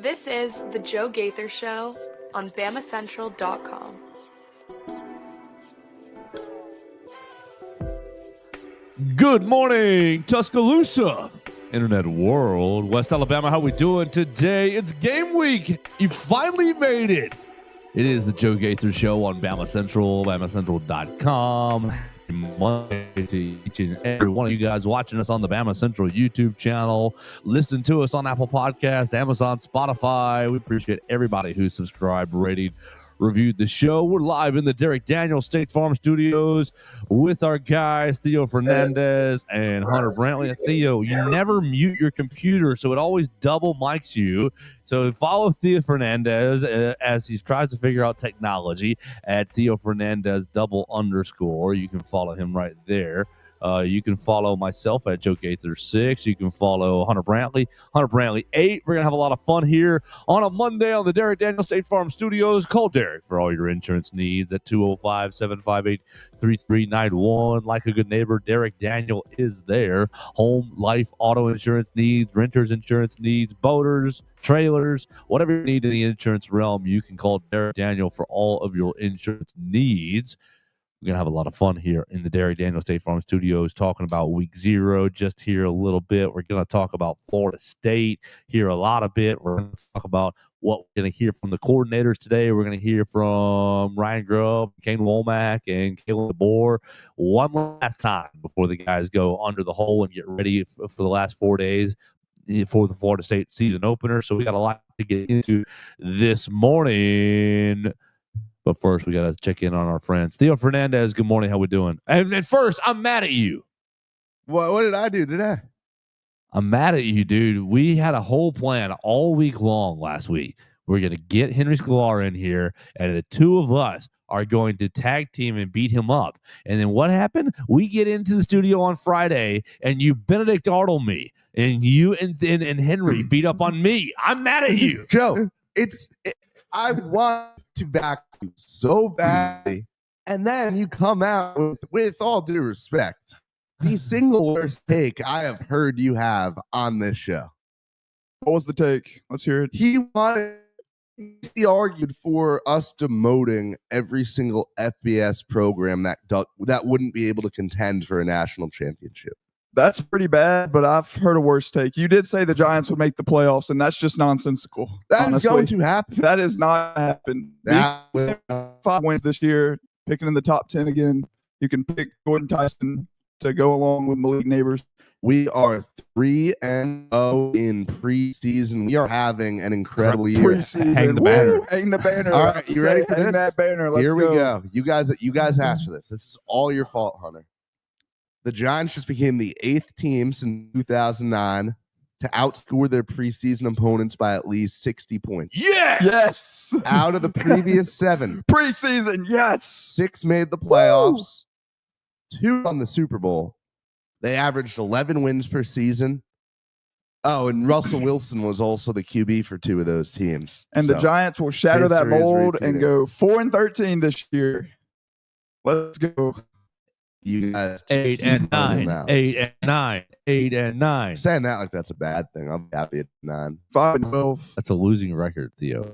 This is The Joe Gaither Show on BamaCentral.com. Good morning, Tuscaloosa, Internet world, West Alabama. How we doing today? It's game week. You finally made it. It is The Joe Gaither Show on BamaCentral, BamaCentral.com. Monday to each and every one of you guys watching us on the BamaCentral YouTube channel, listening to us on Apple Podcasts, Amazon, Spotify. We appreciate everybody who subscribed, rated, reviewed the show. We're live in the Derek Daniels State Farm Studios with our guys, Theo Fernandez and Hunter Brantley. Theo, you never mute your computer, so it always double mics you. So follow Theo Fernandez as he tries to figure out technology at Theo Fernandez _. You can follow him right there. You can follow myself at Joe Gaither 6. You can follow Hunter Brantley 8. We're going to have a lot of fun here on a Monday on the Derek Daniels State Farm Studios. Call Derek for all your insurance needs at 205-758-3391. Like a good neighbor, Derek Daniel is there. Home, life, auto insurance needs, renters insurance needs, boaters, trailers, whatever you need in the insurance realm, you can call Derek Daniel for all of your insurance needs. We're going to have a lot of fun here in the Derek Daniels State Farm Studios talking about week 0 just here a little bit. We're going to talk about Florida State here a lot of bit. We're going to talk about what we're going to hear from the coordinators today. We're going to hear from Ryan Grubb, Kane Womack, and Caleb DeBoer one last time before the guys go under the hole and get ready for the last 4 days for the Florida State season opener. So we got a lot to get into this morning. But first, we got to check in on our friends. Theo Fernandez, good morning. How we doing? And first, I'm mad at you. What did I do today? I'm mad at you, dude. We had a whole plan all week long last week. We're going to get Henry Sklar in here, and the two of us are going to tag team and beat him up. And then what happened? We get into the studio on Friday, and you Benedict Arnold me, and you and Henry beat up on me. I'm mad at you. Joe, I want to back you so badly, and then you come out with all due respect, the single worst take I have heard you have on this show. What was the take? Let's hear it. He argued for us demoting every single FBS program that wouldn't be able to contend for a national championship. That's pretty bad, but I've heard a worse take. You did say the Giants would make the playoffs, and that's just nonsensical. That is going to happen. That is not happen. 5 wins this year, picking in the top 10 again. You can pick Jordan Tyson to go along with Malik Neighbors. We are 3-0 in preseason. We are having an incredible year. Preseason. Hang the banner. Hang the banner. All right, you ready for hang this? that banner. Let's Here we go. go. You guys asked for this. This is all your fault, Hunter. The Giants just became the 8th team since 2009 to outscore their preseason opponents by at least 60 points. Yeah! Yes. Out of the previous 7, Preseason, yes. 6 made the playoffs, 2 won the Super Bowl. They averaged 11 wins per season. Oh, and Russell Wilson was also the QB for 2 of those teams. And the Giants will shatter that history is mold and repeating. go 4-13 this year. Let's go. You guys 8 and 9. 8 and 9. 8 and 9. Saying that like that's a bad thing. I'm happy at 9. 5-12. That's a losing record, Theo.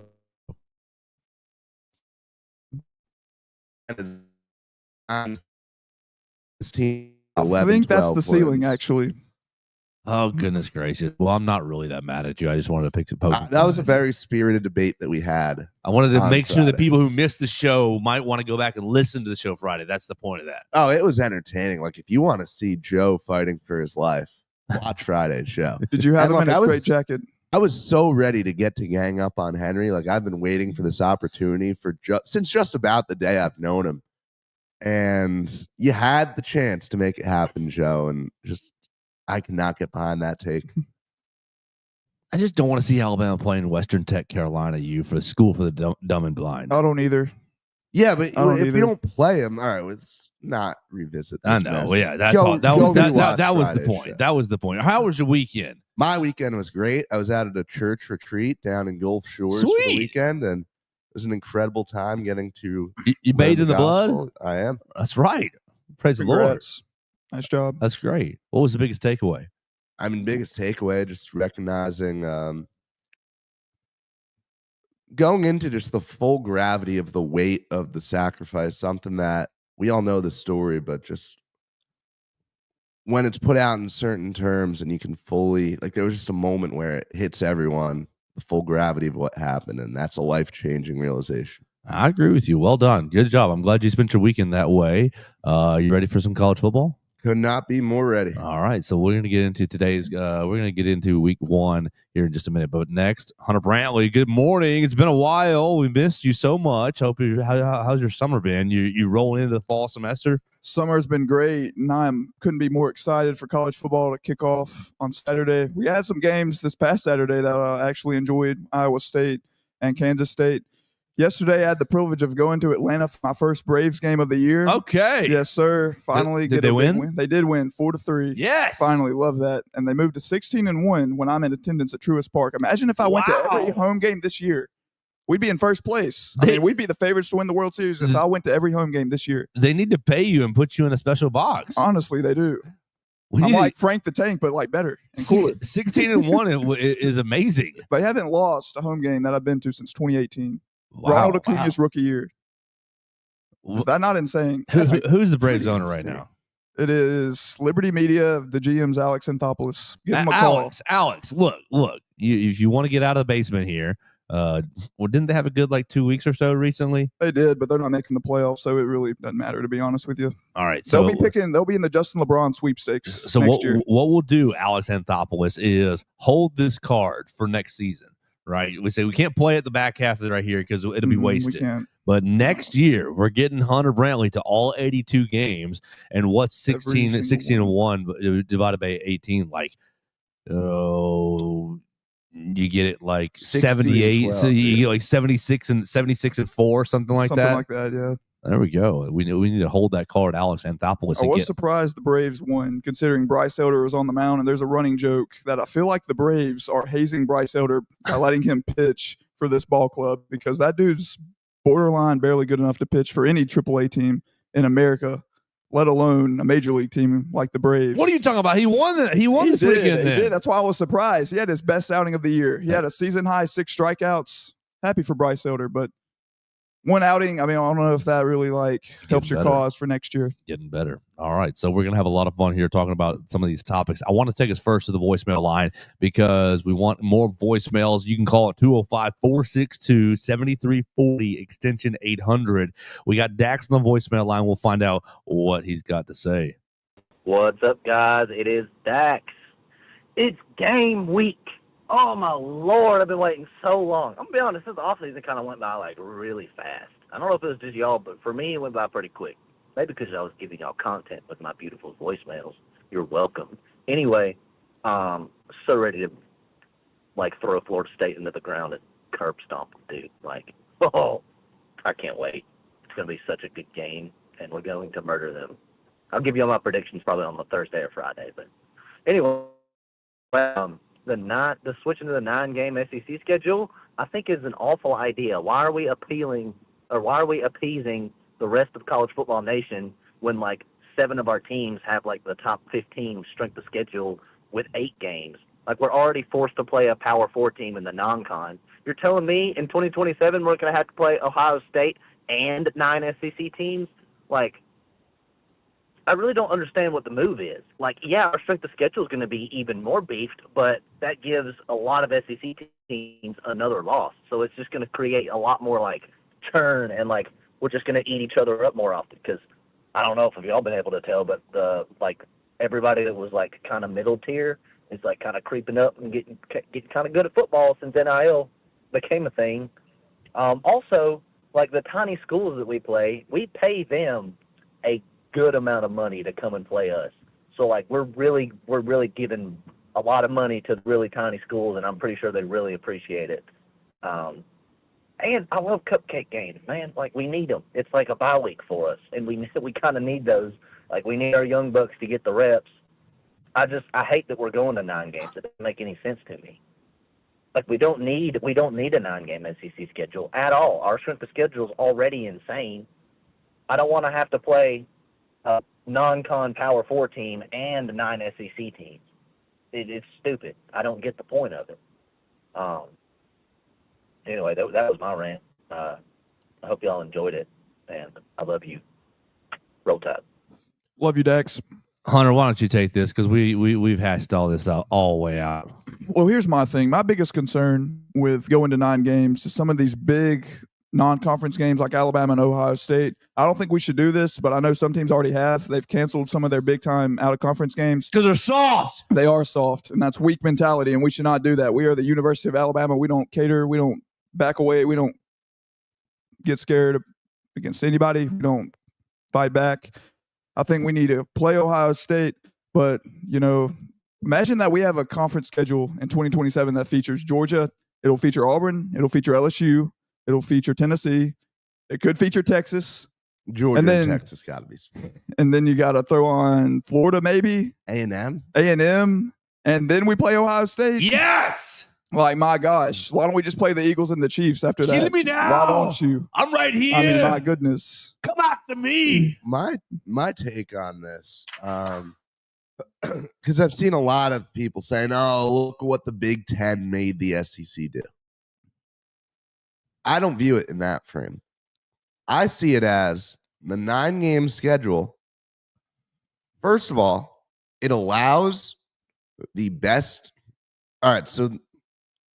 This team, I think that's the ceiling, wins. actually. Oh, goodness gracious. Well, I'm not really that mad at you. I just wanted to pick some poke. That was a very spirited debate that we had. I wanted to on make sure that Friday. people who missed the show might want to go back and listen to the show Friday. That's the point of that. Oh, it was entertaining. Like, if you want to see Joe fighting for his life, watch Friday's show. Did you have And him in look, a I was- straight jacket? I was so ready to get to gang up on Henry. Like, I've been waiting for this opportunity for since just about the day I've known him. And you had the chance to make it happen, Joe, and just I cannot get behind that take. I just don't want to see Alabama playing Western Tech Carolina U for the school for the dumb and blind. I don't either. Yeah, but I don't if either. we don't play him, all right, let's not revisit this I know. mess. Well, yeah, that Go rewatch was the Friday's point. show. That was the point. How was your weekend? My weekend was great. I was out at a church retreat down in Gulf Shores for the Sweet. weekend, and it was an incredible time getting to You learn bathed in the blood? gospel. I am. That's right. Praise the Lord. Congrats. Nice job. That's great. What was the biggest takeaway? I mean, biggest takeaway, just recognizing going into just the full gravity of the weight of the sacrifice, something that we all know the story, but just when it's put out in certain terms and you can fully, like, there was just a moment where it hits everyone, the full gravity of what happened, and that's a life-changing realization. I agree with you. Well done. Good job. I'm glad you spent your weekend that way. You ready for some college football? Could not be more ready. All right, so we're going to get into week 1 here in just a minute. But next, Hunter Brantley, good morning. It's been a while. We missed you so much. How's your summer been? You rolling into the fall semester? Summer's been great, and I couldn't be more excited for college football to kick off on Saturday. We had some games this past Saturday that I actually enjoyed, Iowa State and Kansas State. Yesterday, I had the privilege of going to Atlanta for my first Braves game of the year. Okay. Yes, sir. Finally, did they win? They did win 4-3. Yes. Finally, love that. And they moved to 16-1 when I'm in attendance at Truist Park. Imagine if I went to every home game this year. We'd be in first place. We'd be the favorites to win the World Series if I went to every home game this year. They need to pay you and put you in a special box. Honestly, they do. I'm like Frank the Tank, but like better and cooler. 16-1 is amazing. They haven't lost a home game that I've been to since 2018. Wow, Ronald Acuna's rookie year. Is that not insane? Who's the Braves owner right now? It is Liberty Media. The GM's Alex Anthopoulos. Give him a call. Alex, look. If you want to get out of the basement here, didn't they have a good 2 weeks or so recently? They did, but they're not making the playoffs, so it really doesn't matter, to be honest with you. All right, so they'll be in the Justin LeBron sweepstakes. So next year. What we'll do, Alex Anthopoulos, is hold this card for next season. Right, we say we can't play at the back half of it right here because it'll be wasted. We can't. But next year, we're getting Hunter Brantley to all 82 games, and what's 16-1 divided by 18? You get it 78. So you get 76 and 4, something like that. Something like that, yeah. There we go. We need to hold that card, Alex Anthopoulos. I was surprised the Braves won, considering Bryce Elder was on the mound, and there's a running joke that I feel like the Braves are hazing Bryce Elder by letting him pitch for this ball club, because that dude's borderline barely good enough to pitch for any AAA team in America, let alone a major league team like the Braves. What are you talking about? He won this weekend. He did. That's why I was surprised. He had his best outing of the year. He had a season-high 6 strikeouts. Happy for Bryce Elder, but one outing, I don't know if that really helps your cause for next year. Getting better. All right. So we're going to have a lot of fun here talking about some of these topics. I want to take us first to the voicemail line because we want more voicemails. You can call it 205-462-7340, extension 800. We got Dax on the voicemail line. We'll find out what he's got to say. What's up, guys? It is Dax. It's game week. Oh, my Lord, I've been waiting so long. I'm going to be honest, this offseason kind of went by, really fast. I don't know if it was just y'all, but for me, it went by pretty quick. Maybe because I was giving y'all content with my beautiful voicemails. You're welcome. Anyway, so ready to, throw Florida State into the ground and curb stomp them, dude. I can't wait. It's going to be such a good game, and we're going to murder them. I'll give you all my predictions probably on the Thursday or Friday. But anyway, the switching to the 9-game SEC schedule, I think is an awful idea. Why are we appeasing the rest of college football nation when 7 of our teams have the top 15 strength of schedule with 8 games? We're already forced to play a Power 4 team in the non-con. You're telling me in 2027 we're going to have to play Ohio State and 9 SEC teams? I really don't understand what the move is. Our strength of schedule is going to be even more beefed, but that gives a lot of SEC teams another loss. So it's just going to create a lot more churn, and we're just going to eat each other up more often. Because I don't know if y'all been able to tell, but the everybody that was kind of middle tier is kind of creeping up and getting kind of good at football since NIL became a thing. Also, the tiny schools that we play, we pay them a good amount of money to come and play us. So we're really giving a lot of money to really tiny schools, and I'm pretty sure they really appreciate it. And I love cupcake games, man. We need them. It's a bye week for us, and we kind of need those. We need our young bucks to get the reps. I hate that we're going to 9 games. It doesn't make any sense to me. We don't need a 9-game SEC schedule at all. Our strength of schedule is already insane. I don't want to have to play a non-con Power 4 team and 9 SEC teams. It's stupid. I don't get the point of it. anyway, that was my rant. I hope y'all enjoyed it, and I love you. Roll Tide. Love you, Dax. Hunter, why don't you take this? Because we've hashed all this out all the way out. Well, here's my thing. My biggest concern with going to 9 games is some of these big non-conference games like Alabama and Ohio State. I don't think we should do this, but I know some teams already have. They've canceled some of their big-time out-of-conference games. Because they're soft. They are soft, and that's weak mentality, and we should not do that. We are the University of Alabama. We don't cater. We don't back away. We don't get scared against anybody. We don't fight back. I think we need to play Ohio State, but, imagine that we have a conference schedule in 2027 that features Georgia. It'll feature Auburn. It'll feature LSU. It'll feature Tennessee. It could feature Texas. Georgia and Texas got to be. And then you got to throw on Florida, maybe. A&M. A&M. And then we play Ohio State. Yes. Like, my gosh. Why don't we just play the Eagles and the Chiefs after that? Kill me now. Why don't you? I'm right here. I mean, my goodness. Come after me. My take on this, because I've seen a lot of people saying, "Oh, look what the Big Ten made the SEC do." I don't view it in that frame. I see it as the 9-game schedule. First of all, it allows the best. All right, so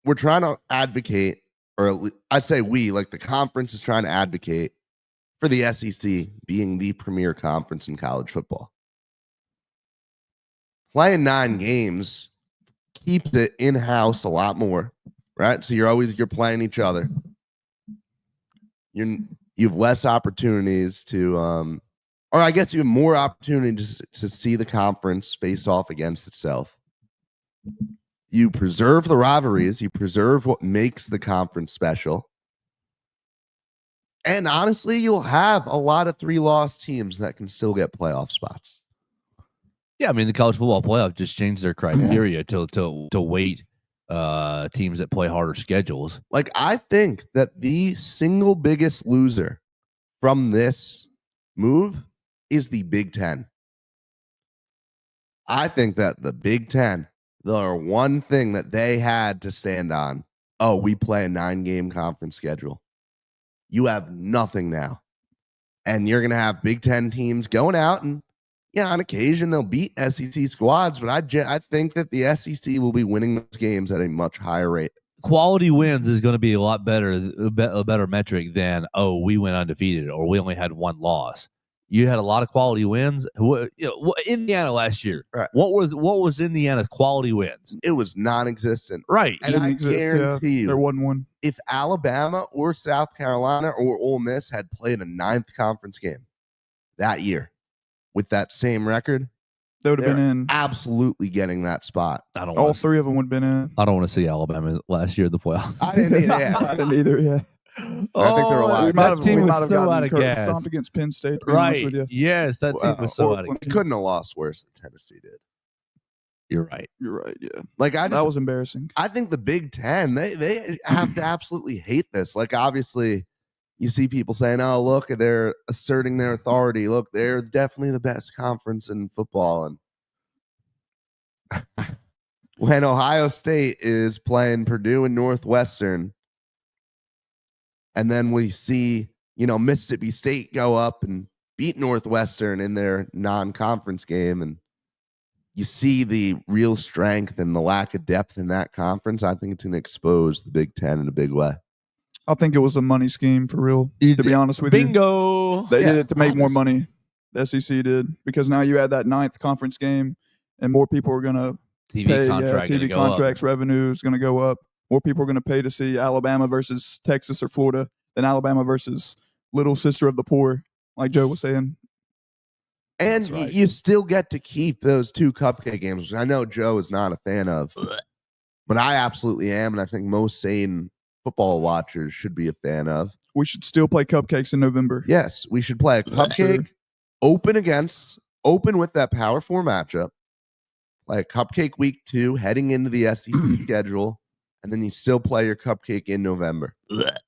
we're trying to advocate, or I say we, like the conference is trying to advocate for the SEC being the premier conference in college football. Playing 9 games keeps it in-house a lot more, right? So you're playing each other. You have less opportunities to, or I guess you have more opportunities to see the conference face off against itself. You preserve the rivalries. You preserve what makes the conference special. And honestly, you'll have a lot of 3-loss teams that can still get playoff spots. Yeah, I mean, the college football playoff just changed their criteria to weight teams that play harder schedules. Like, I think that the single biggest loser from this move is the Big Ten. I think that the Big Ten, the one thing that they had to stand on, we play a 9-game conference schedule. You have nothing now. And you're going to have Big Ten teams going out and, on occasion they'll beat SEC squads, but I think that the SEC will be winning those games at a much higher rate. Quality wins is going to be a lot better, a better metric than, we went undefeated or we only had 1 loss. You had a lot of quality wins. Indiana last year, right. What was Indiana's quality wins? It was non-existent. Right. And I guarantee you, there wasn't one. If Alabama or South Carolina or Ole Miss had played a 9th conference game that year with that same record, they would have been in. Absolutely getting that spot. All 3 of them would have been in. I don't want to see Alabama last year in the playoffs. I didn't either. Yeah. I didn't either. Yeah. I think they're a lot. We might have so gotten out of gas. stomped against Penn State. To be Right. honest with you. Yes, that team was so out of We gas. couldn't have lost worse than Tennessee did. You're right. You're right. Yeah. Like That was embarrassing. I think the Big Ten, they have to absolutely hate this. Like, obviously, you see people saying, "Oh, look, they're asserting their authority. Look, they're definitely the best conference in football." And when Ohio State is playing Purdue and Northwestern, and then we see, Mississippi State go up and beat Northwestern in their non-conference game, and you see the real strength and the lack of depth in that conference, I think it's going to expose the Big Ten in a big way. I think it was a money scheme for real, to be honest with you. Bingo. They did it to make more money. The SEC did, because now you add that 9th conference game, and more people are going to TV pay. contract TV contracts, revenue is going to go up. More people are going to pay to see Alabama versus Texas or Florida than Alabama versus little sister of the poor, like Joe was saying. And right. you still get to keep those 2 cupcake games, which I know Joe is not a fan of, but I absolutely am, and I think most sane football watchers should be a fan of. We should still play cupcakes in November. Yes, we should play a cupcake, open with that Power 4 matchup, like cupcake week 2, heading into the SEC schedule, and then you still play your cupcake in November.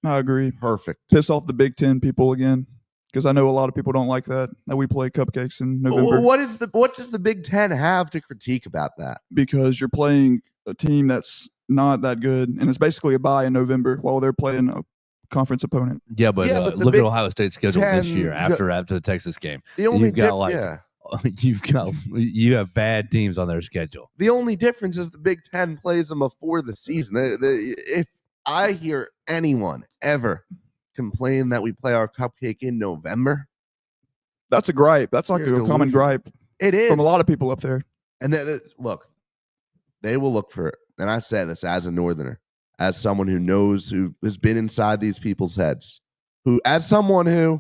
I agree. Perfect. Piss off the Big Ten people again, because I know a lot of people don't like that we play cupcakes in November. What does the Big Ten have to critique about that? Because you're playing a team that's not that good, and it's basically a bye in November while they're playing a conference opponent. Yeah, but Yeah, but the look at Big Ohio State's schedule this 10 year after the Texas game. The only You've got you have bad teams on their schedule. The only difference is the Big Ten plays them before the season. If I hear anyone ever complain that we play our cupcake in November, That's a gripe. That's like You're a common delusional. gripe it is from a lot of people up there. And look, they will look for it. And I say this as a Northerner, as someone who knows, who has been inside these people's heads, as someone who,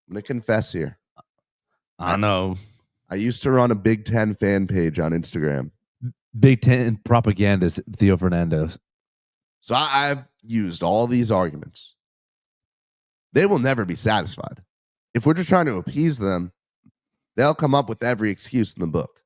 I'm going to confess here. I know. I used to run a Big Ten fan page on Instagram. Big Ten propagandist Theo Fernandez. So I've used all these arguments. They will never be satisfied. If we're just trying to appease them, they'll come up with every excuse in the book.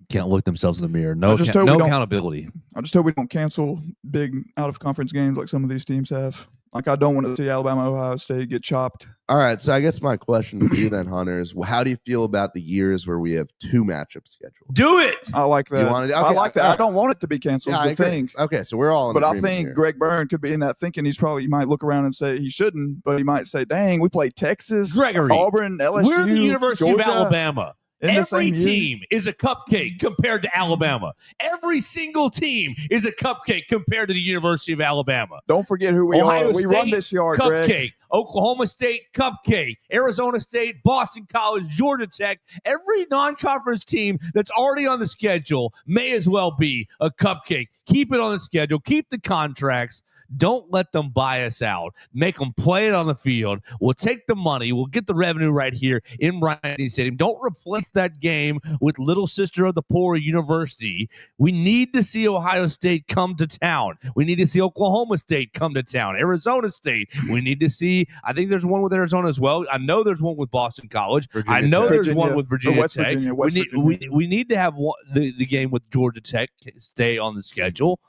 Can't look themselves in the mirror. No accountability. I just hope we don't cancel big out-of-conference games like some of these teams have. Like, I don't want to see Alabama, Ohio State get chopped. All right, so I guess my question to you then, Hunter, is how do you feel about the years where we have 2 matchups scheduled? Do it. I like that. I like that. I don't want it to be canceled. Yeah, Is the thing. Okay, so we're all in But I agreement think here. Greg Byrne could be in that thinking. He might look around and say he shouldn't, but he might say, dang, we played Texas, Gregory, Auburn, LSU, we're the University Georgia, of Alabama. in the Every same year. team is a cupcake compared to Alabama. Every single team is a cupcake compared to the University of Alabama. Don't forget who we Ohio are. We run State, this yard, cupcake. Greg. Oklahoma State, cupcake. Arizona State, Boston College, Georgia Tech. Every non-conference team that's already on the schedule may as well be a cupcake. Keep it on the schedule. Keep the contracts. Don't let them buy us out. Make them play it on the field. We'll take the money. We'll get the revenue right here in Brantley Stadium. Don't replace that game with Little Sister of the Poor University. We need to see Ohio State come to town. We need to see Oklahoma State come to town. Arizona State. We need to see, I think there's one with Arizona as well. I know there's one with Boston College. Virginia I know Tech. there's one with Virginia West Tech. Virginia, West Virginia. We need to have the game with Georgia Tech stay on the schedule.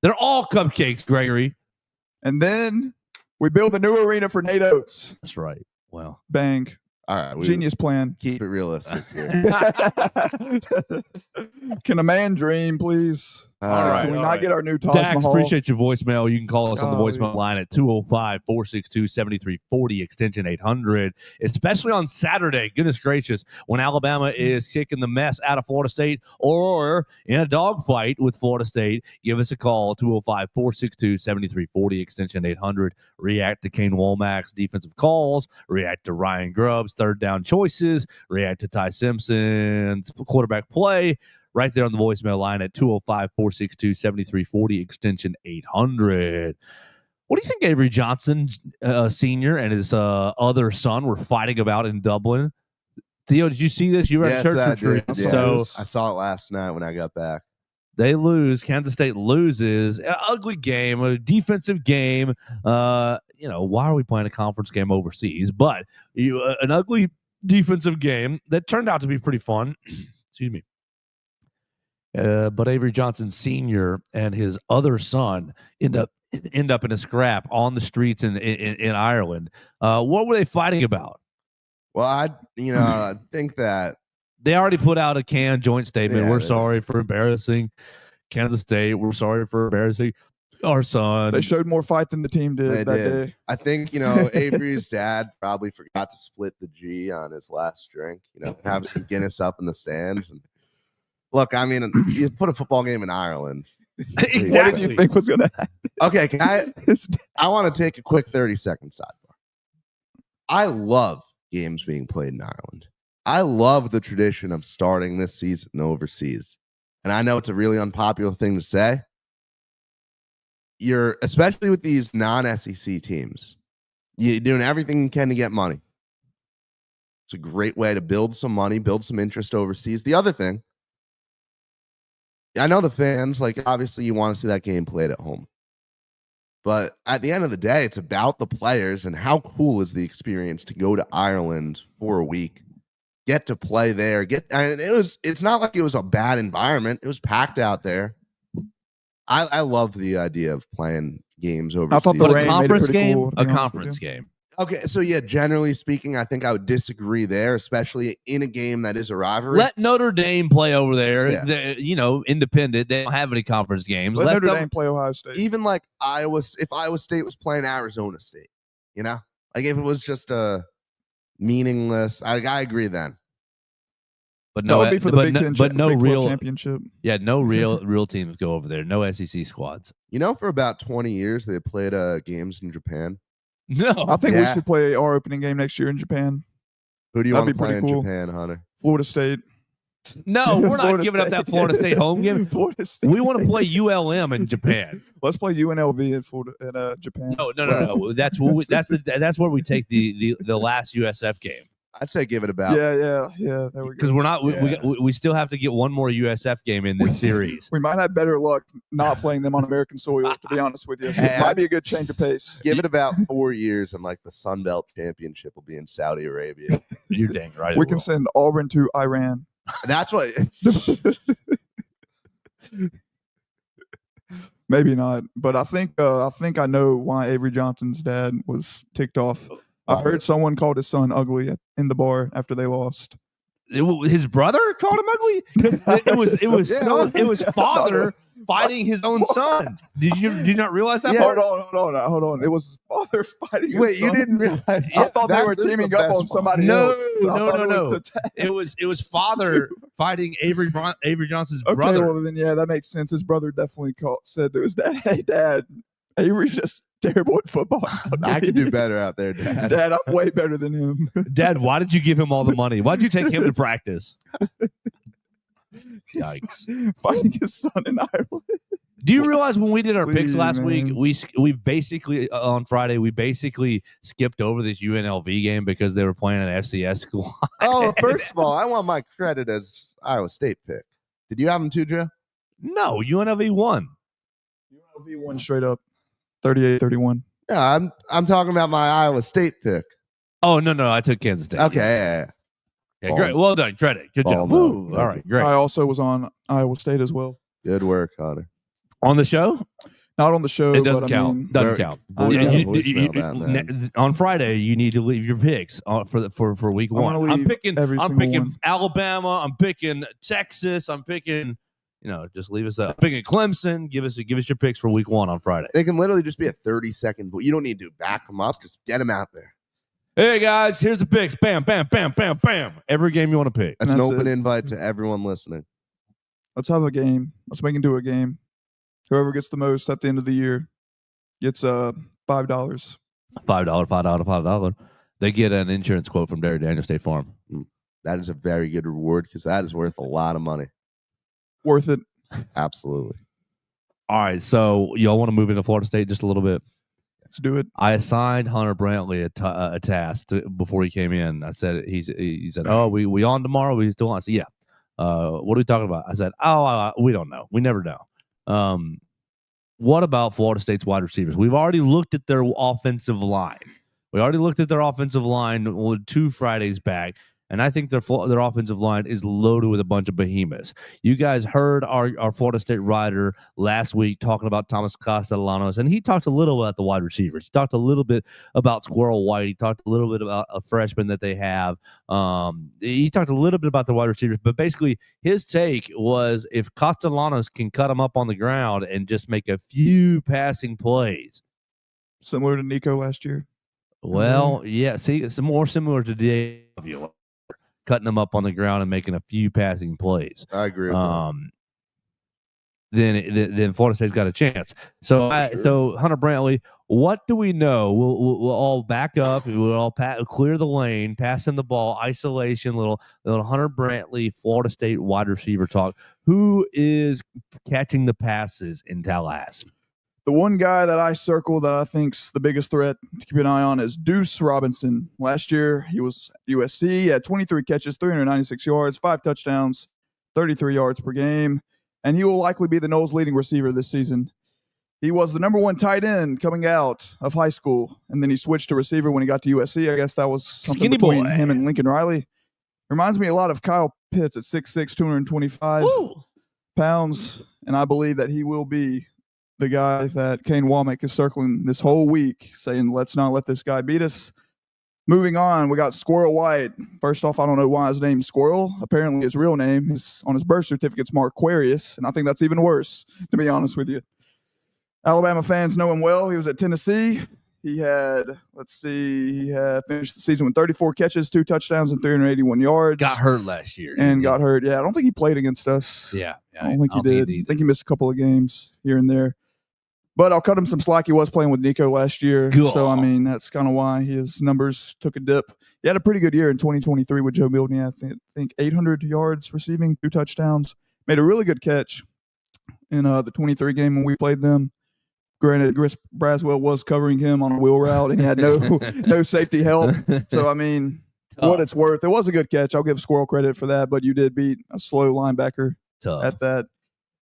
They're all cupcakes, Gregory. And then we build a new arena for Nate Oates. That's right. Well, Bang. All right, Genius plan. Keep it realistic here. Can a man dream, please? All right. Can we all not right. get our new Taj Dax, Mahal? appreciate your voicemail. You can call us on the Golly. voicemail line at 205-462-7340, extension 800, especially on Saturday. Goodness gracious, when Alabama is kicking the mess out of Florida State or in a dogfight with Florida State. Give us a call, 205-462-7340, extension 800. React to Kane Womack's defensive calls. React to Ryan Grubb's third down choices. React to Ty Simpson's quarterback play. Right there on the voicemail line at 205-462-7340, extension 800. What do you think Avery Johnson Sr. and his other son were fighting about in Dublin? Theo, did you see this? You were at Yes, church I retreat. did. So Yeah. I saw it last night when I got back. they lose. Kansas State loses. An ugly game, a defensive game. Why are we playing a conference game overseas? But an ugly defensive game that turned out to be pretty fun. Excuse me. But Avery Johnson Sr. and his other son end up in a scrap on the streets in Ireland. What were they fighting about? Well, I think that They already put out a canned joint statement. Yeah, We're they- sorry for embarrassing Kansas State. We're sorry for embarrassing our son. They showed more fight than the team did They that did. day. I think, Avery's dad probably forgot to split the G on his last drink, have some Guinness up in the stands. And look, I mean, you put a football game in Ireland. Exactly. What did you think was going to happen? Okay, I want to take a quick 30-second sidebar. I love games being played in Ireland. I love the tradition of starting this season overseas. And I know it's a really unpopular thing to say. Especially with these non-SEC teams, you're doing everything you can to get money. It's a great way to build some money, build some interest overseas. The other thing, I know the fans, obviously you want to see that game played at home. But at the end of the day, it's about the players and how cool is the experience to go to Ireland for a week, get to play there, it's not like it was a bad environment. It was packed out there. I love the idea of playing games overseas. thought the But a rain made it conference pretty game, cool, to be a honest with conference you. game. Okay, so yeah, generally speaking, I think I would disagree there, especially in a game that is a rivalry. Let Notre Dame play over there. Yeah. They're, independent. They don't have any conference games. Let Notre them Dame play Ohio State. Even like if Iowa State was playing Arizona State, like if it was just a meaningless, I agree then. But that no, would be for the Big Ten, but no Big 12 real championship. Yeah, no real teams go over there. No SEC squads. For about 20 years they played games in Japan. No, I think we should play our opening game next year in Japan. Who do you want to play in cool. Japan, Hunter? Florida State. No, we're not Florida giving up State. that Florida State home game. Florida State. We want to play ULM in Japan. Let's play UNLV in Florida in Japan. No. That's where we take the last USF game. I'd say give it about. Yeah. There we go. Because we're not. We still have to get one more USF game in this series. We might have better luck not playing them on American soil. To be honest with you, it might be a good change of pace. Give it about 4 years, and like the Sun Belt Championship will be in Saudi Arabia. You're dang right. We can send Auburn to Iran. That's what. Maybe not, but I think I know why Avery Johnson's dad was ticked off. I heard someone called his son ugly in the bar after they lost. His brother called him ugly. It was father fighting his own son. Did you not realize that? Yeah, part? Hold on. It was father fighting. Wait, his you son. didn't realize? I thought they were teaming up on somebody else. No. It was father fighting Avery Johnson's brother. Okay, well then that makes sense. His brother definitely said to his dad, "Hey, Dad, Avery's just terrible at football. I can do better out there, Dad. Dad, I'm way better than him." Dad, why did you give him all the money? Why did you take him to practice? Yikes! Fighting his son in Ireland. Do you realize when we did our picks last man. week, we basically on Friday we basically skipped over this UNLV game because they were playing an FCS school. Oh, first of all, I want my credit as Iowa State pick. Did you have them too, Joe? No, UNLV won. UNLV won straight up, 38-31. Yeah, I'm talking about my Iowa State pick. Oh no, I took Kansas State. Okay, Yeah, great. Well done. Credit. Good job. no. Woo. All right, great. I also was on Iowa State as well. good work, Hunter. On the show, Not on the show, it doesn't but count. I mean, Doesn't Where- count. I know. On Friday, you need to leave your picks for week I wanna one. I'm leave picking every single one. Alabama. I'm picking Texas. I'm picking. Just leave us up. I'm picking Clemson. Give us your picks for week one on Friday. It can literally just be a 30-second. You don't need to back them up. Just get them out there. Hey guys, here's the picks. Bam, bam, bam, bam, bam. Every game you want to pick. That's an That's open it. invite to everyone listening. let's have a game. Let's make it into a game. Whoever gets the most at the end of the year gets $5. $5. They get an insurance quote from Derry Daniel State Farm. That is a very good reward because that is worth a lot of money. Worth it. Absolutely. All right, so y'all want to move into Florida State just a little bit? Let's do it. I assigned Hunter Brantley a task before he came in. I said he said, "Oh, we on tomorrow? We still on?" I said, "Yeah." What are we talking about? I said, "Oh, we don't know. We never know." What about Florida State's wide receivers? We've already looked at their offensive line. We already looked at their offensive line 2 Fridays back. And I think their offensive line is loaded with a bunch of behemoths. You guys heard our Florida State writer last week talking about Thomas Castellanos, and he talked a little about the wide receivers. He talked a little bit about Squirrel White. He talked a little bit about a freshman that they have. He talked a little bit about the wide receivers, but basically his take was if Castellanos can cut them up on the ground and just make a few passing plays. Similar to Nico last year. Well, yeah, see, it's more similar to Theo. Cutting them up on the ground and making a few passing plays. I agree with that. Then Florida State's got a chance. So Hunter Brantley, what do we know? We'll all back up. We'll all clear the lane, pass him the ball, isolation, little Hunter Brantley, Florida State wide receiver talk. Who is catching the passes in Tallahassee? The one guy that I circle that I think's the biggest threat to keep an eye on is Deuce Robinson. Last year, he was at USC, had 23 catches, 396 yards, 5 touchdowns, 33 yards per game, and he will likely be the Noles leading receiver this season. He was the number 1 tight end coming out of high school, and then he switched to receiver when he got to USC. I guess that was something Skinny between boy. him and Lincoln Riley. Reminds me a lot of Kyle Pitts at 6'6", 225 pounds, and I believe that he will be the guy that Kane Womack is circling this whole week, saying, let's not let this guy beat us. Moving on, we got Squirrel White. First off, I don't know why his name's Squirrel. Apparently, his real name is on his birth certificate's Marquarius, and I think that's even worse, to be honest with you. Alabama fans know him well. He was at Tennessee. He had finished the season with 34 catches, 2 touchdowns, and 381 yards. Got hurt last year. Got hurt. Yeah, I don't think he played against us. Yeah. I don't think he did. I think he missed a couple of games here and there. But I'll cut him some slack. He was playing with Nico last year. Cool. So, I mean, that's kind of why his numbers took a dip. He had a pretty good year in 2023 with Joe Milton. I think 800 yards receiving, 2 touchdowns. Made a really good catch in the 23 game when we played them. Granted, Chris Braswell was covering him on a wheel route, and he had no safety help. So, I mean, what it's worth. It was a good catch. I'll give Squirrel credit for that, but you did beat a slow linebacker at that.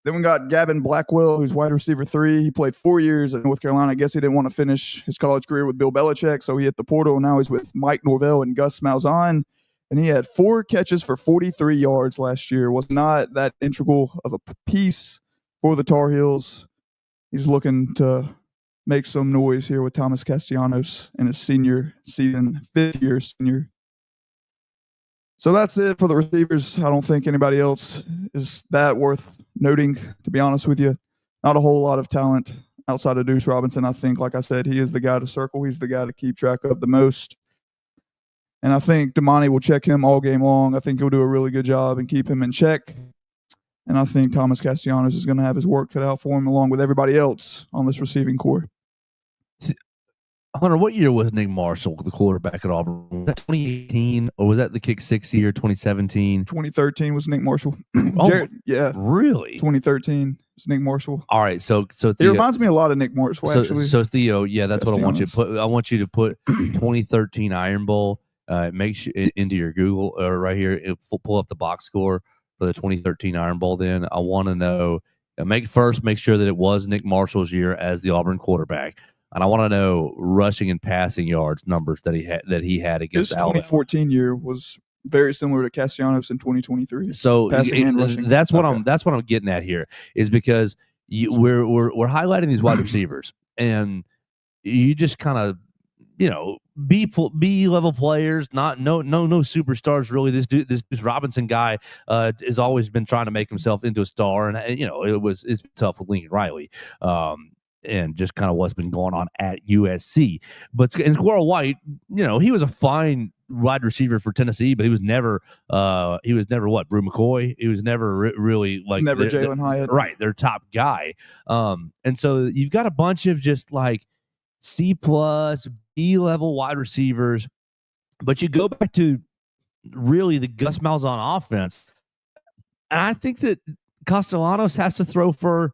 Then we got Gavin Blackwell, who's wide receiver 3. He played 4 years at North Carolina. I guess he didn't want to finish his college career with Bill Belichick, so he hit the portal, and now he's with Mike Norvell and Gus Malzahn. And he had 4 catches for 43 yards last year. Was not that integral of a piece for the Tar Heels. He's looking to make some noise here with Thomas Castellanos in his senior season, 5th year senior. So that's it for the receivers. I don't think anybody else is that worth noting, to be honest with you. Not a whole lot of talent outside of Deuce Robinson. I think, like I said, he is the guy to circle. He's the guy to keep track of the most. And I think Damani will check him all game long. I think he'll do a really good job and keep him in check. And I think Thomas Castellanos is going to have his work cut out for him along with everybody else on this receiving corps. Hunter, what year was Nick Marshall the quarterback at Auburn? Was that 2018 or was that the kick 6 year, 2017? 2013 was Nick Marshall. Yeah. Really? 2013 was Nick Marshall. All right, so Theo, it reminds me a lot of Nick Marshall, actually. So Theo, yeah, that's what I want you to put. I want you to put 2013 Iron Bowl. Make sure into your Google right here. Pull up the box score for the 2013 Iron Bowl. Then I want to know. Make sure that it was Nick Marshall's year as the Auburn quarterback. And I want to know rushing and passing yards numbers that he had against Alabama. His 2014 year was very similar to Castellanos in 2023. So passing and rushing. That's what I'm getting at here is because we're highlighting these wide receivers and you just kind of B level players, no superstars really. This Robinson guy has always been trying to make himself into a star, and it's tough with Lincoln Riley. And just kind of what's been going on at USC. But in Squirrel White, he was a fine wide receiver for Tennessee, but he was never what, Brew McCoy? He was never really like Jalen Hyatt. Right, their top guy. And so you've got a bunch of just like C+, B level wide receivers, but you go back to really the Gus Malzahn offense, and I think that Castellanos has to throw for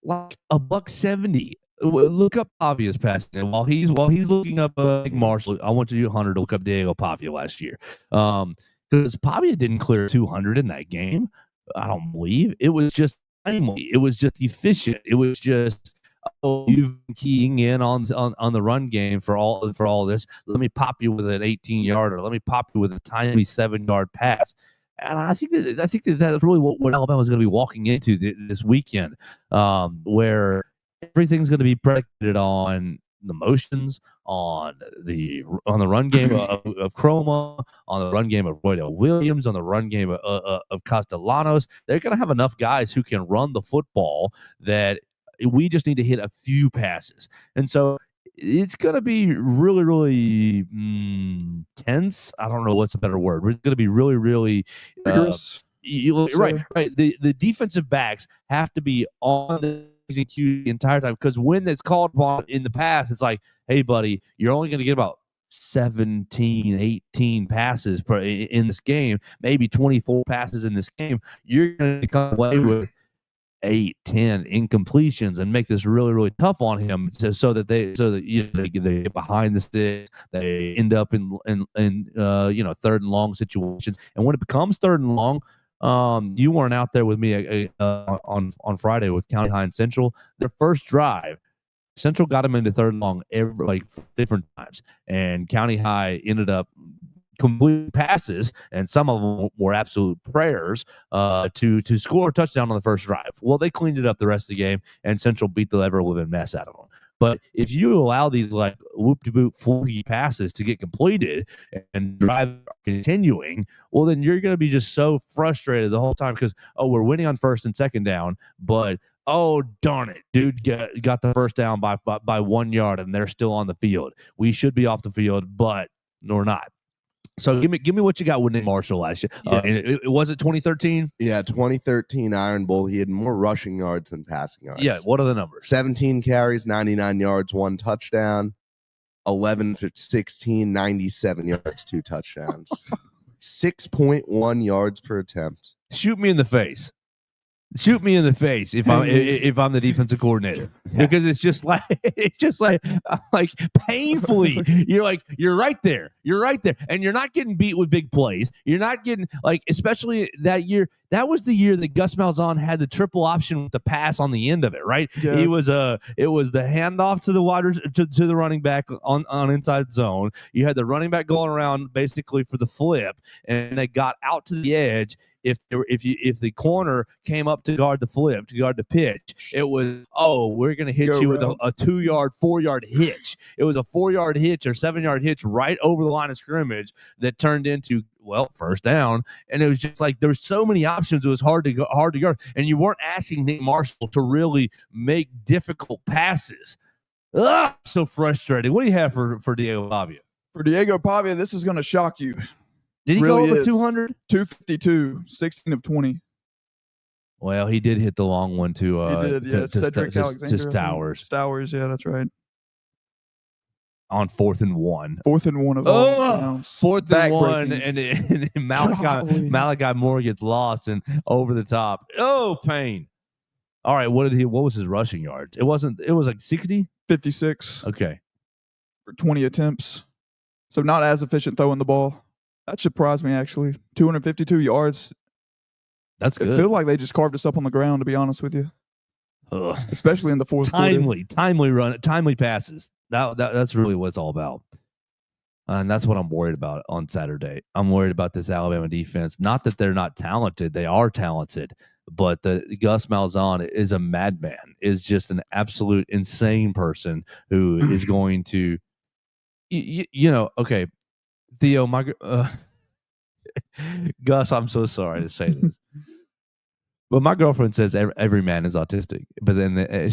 like $170. Look up Pavia's passing. While he's looking up Nick Marshall, I want you, Hunter, to look up Diego Pavia last year. Because Pavia didn't clear 200 in that game. I don't believe. It was just timely. It was just efficient. It was just, you've been keying in on the run game for all this. Let me pop you with an 18-yarder. Let me pop you with a tiny 7-yard pass. And I think that's really what Alabama's going to be walking into this weekend, where everything's going to be predicated on the motions, on the run game of Chroma, on the run game of Roydell Williams, on the run game of Castellanos. They're going to have enough guys who can run the football that we just need to hit a few passes. And so it's going to be really, really tense. I don't know what's a better word. We're going to be really, really rigorous. Right. The defensive backs have to be on the execute the entire time, because when it's called upon in the past, it's like, hey, buddy, you're only going to get about 17, 18 passes in this game, maybe 24 passes in this game. You're going to come away with 8, 10 incompletions and make this really, really tough on him, so that they get behind the stick, they end up in third and long situations. And when it becomes third and long, you weren't out there with me on Friday with County High and Central. Their first drive, Central got them into third and long different times, and County High ended up complete passes, and some of them were absolute prayers to score a touchdown on the first drive. Well, they cleaned it up the rest of the game, and Central beat the ever-living mess out of them. But if you allow these like whoop-de-boop fluky passes to get completed and drive continuing, well, then you're going to be just so frustrated the whole time because, oh, we're winning on first and second down, but oh, darn it, dude got the first down by 1 yard and they're still on the field. We should be off the field, but we're not. So give me what you got with Nick Marshall last year. Yeah. It was it 2013? Yeah, 2013 Iron Bowl. He had more rushing yards than passing yards. Yeah. What are the numbers? 17 carries, 99 yards, 1 touchdown. 11 for 16, 97 yards, 2 touchdowns. 6.1 yards per attempt. Shoot me in the face. Shoot me in the face if I'm the defensive coordinator, because it's just like painfully you're right there, and you're not getting beat with big plays. You're not getting especially that year. That was the year that Gus Malzahn had the triple option with the pass on the end of it. Right? Yeah. It was the handoff to the to the running back on inside zone. You had the running back going around basically for the flip, and they got out to the edge. If the corner came up to guard the flip, to guard the pitch, it was, we're going to hit you with a 2 yard, 4 yard hitch. It was a 4 yard hitch or 7 yard hitch right over the line of scrimmage that turned into, first down. And it was just like there's so many options. It was hard to guard, and you weren't asking Nick Marshall to really make difficult passes. Ugh, so frustrating. What do you have for Diego Pavia? For Diego Pavia, this is going to shock you. Did he really go over is. 200? 252, 16 of 20. Well, he did hit the long one to He did, yeah. Cedric Alexander. To Stowers. Stowers, yeah, that's right. On 4th and 1. 4th and 1 of all rounds. 4th and 1, and Malachi Moore gets lost and over the top. Oh, pain. All right, what was his rushing yards? It was like 60? 56. Okay. For 20 attempts. So not as efficient throwing the ball. That surprised me, actually. 252 yards. That's good. I feel like they just carved us up on the ground, to be honest with you. Ugh. Especially in the fourth quarter. Timely passes. That's really what it's all about. And that's what I'm worried about on Saturday. I'm worried about this Alabama defense. Not that they're not talented. They are talented. But the Gus Malzahn is a madman, is just an absolute insane person who is going to, okay, Theo, Gus, I'm so sorry to say this, but my girlfriend says every man is autistic. But then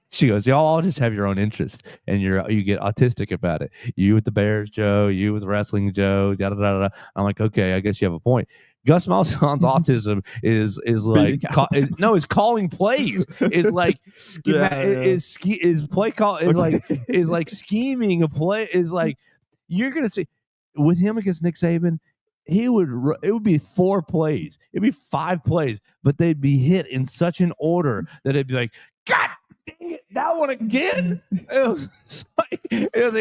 she goes, y'all all just have your own interests, and you get autistic about it. You with the Bears, Joe. You with wrestling, Joe. Yada, yada, yada. I'm like, okay, I guess you have a point. Gus Malzahn's autism is like is calling plays. Is like is play call is like scheming a play. Is like you're gonna see. With him against Nick Saban, it would be 4 plays. It'd be 5 plays, but they'd be hit in such an order that it'd be like, God dang it, that one again? It was like,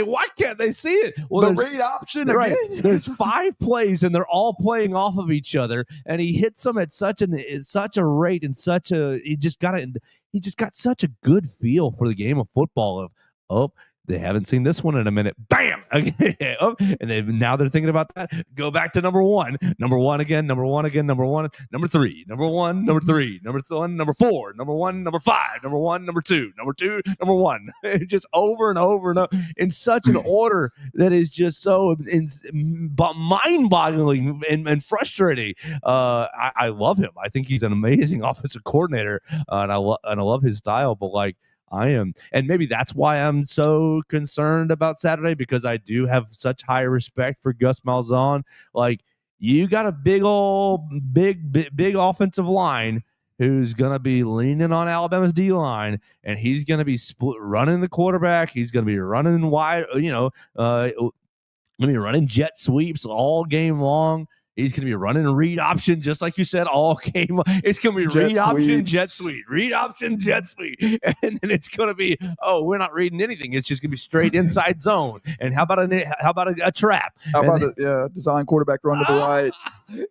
why can't they see it? Well, the read option right, again. There's 5 plays, and they're all playing off of each other, and he hits them at such a rate and he just got such a good feel for the game of football of they haven't seen this one in a minute. Bam! Okay. And now they're thinking about that. Go back to number 1. Number 1 again. Number 1 again. Number 1. Number 3. Number 1. Number 3. Number 1. Number 4. Number 1. Number 5. Number 1. Number 2. Number 2. Number 1. Just over and over and over in such an order that is just so mind-boggling and frustrating. I love him. I think he's an amazing offensive coordinator, and I love his style. But I am, and maybe that's why I'm so concerned about Saturday, because I do have such high respect for Gus Malzahn. You got a big offensive line who's going to be leaning on Alabama's D line, and he's going to be running the quarterback. He's going to be running wide, going to be running jet sweeps all game long. He's going to be running a read option, just like you said, all game. It's going to be read option, jet sweep, read option, jet sweep. And then it's going to be, we're not reading anything. It's just going to be straight inside zone. And how about a trap? How about a design quarterback run to the right?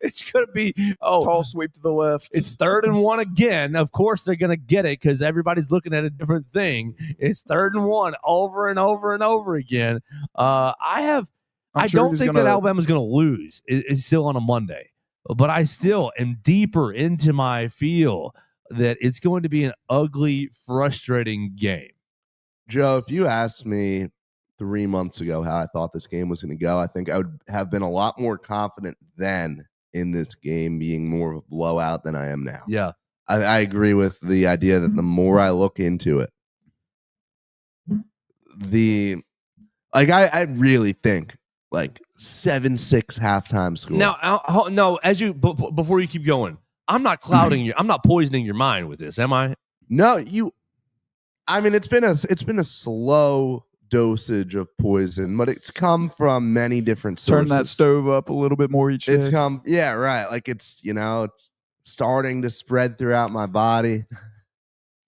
It's going to be, tall sweep to the left. It's 3rd and 1 again. Of course, they're going to get it because everybody's looking at a different thing. It's 3rd and 1 over and over and over again. I don't think that Alabama's going to lose. It's still on a Monday. But I still am deeper into my feel that it's going to be an ugly, frustrating game. Joe, if you asked me 3 months ago how I thought this game was going to go, I think I would have been a lot more confident then in this game being more of a blowout than I am now. Yeah. I agree with the idea that the more I look into it, I really think like 7-6 halftime score. Now, no, before you keep going, I'm not poisoning your mind with this, am I? No, it's been a slow dosage of poison, but it's come from many different sources. Turn that stove up a little bit more each day. Like it's starting to spread throughout my body.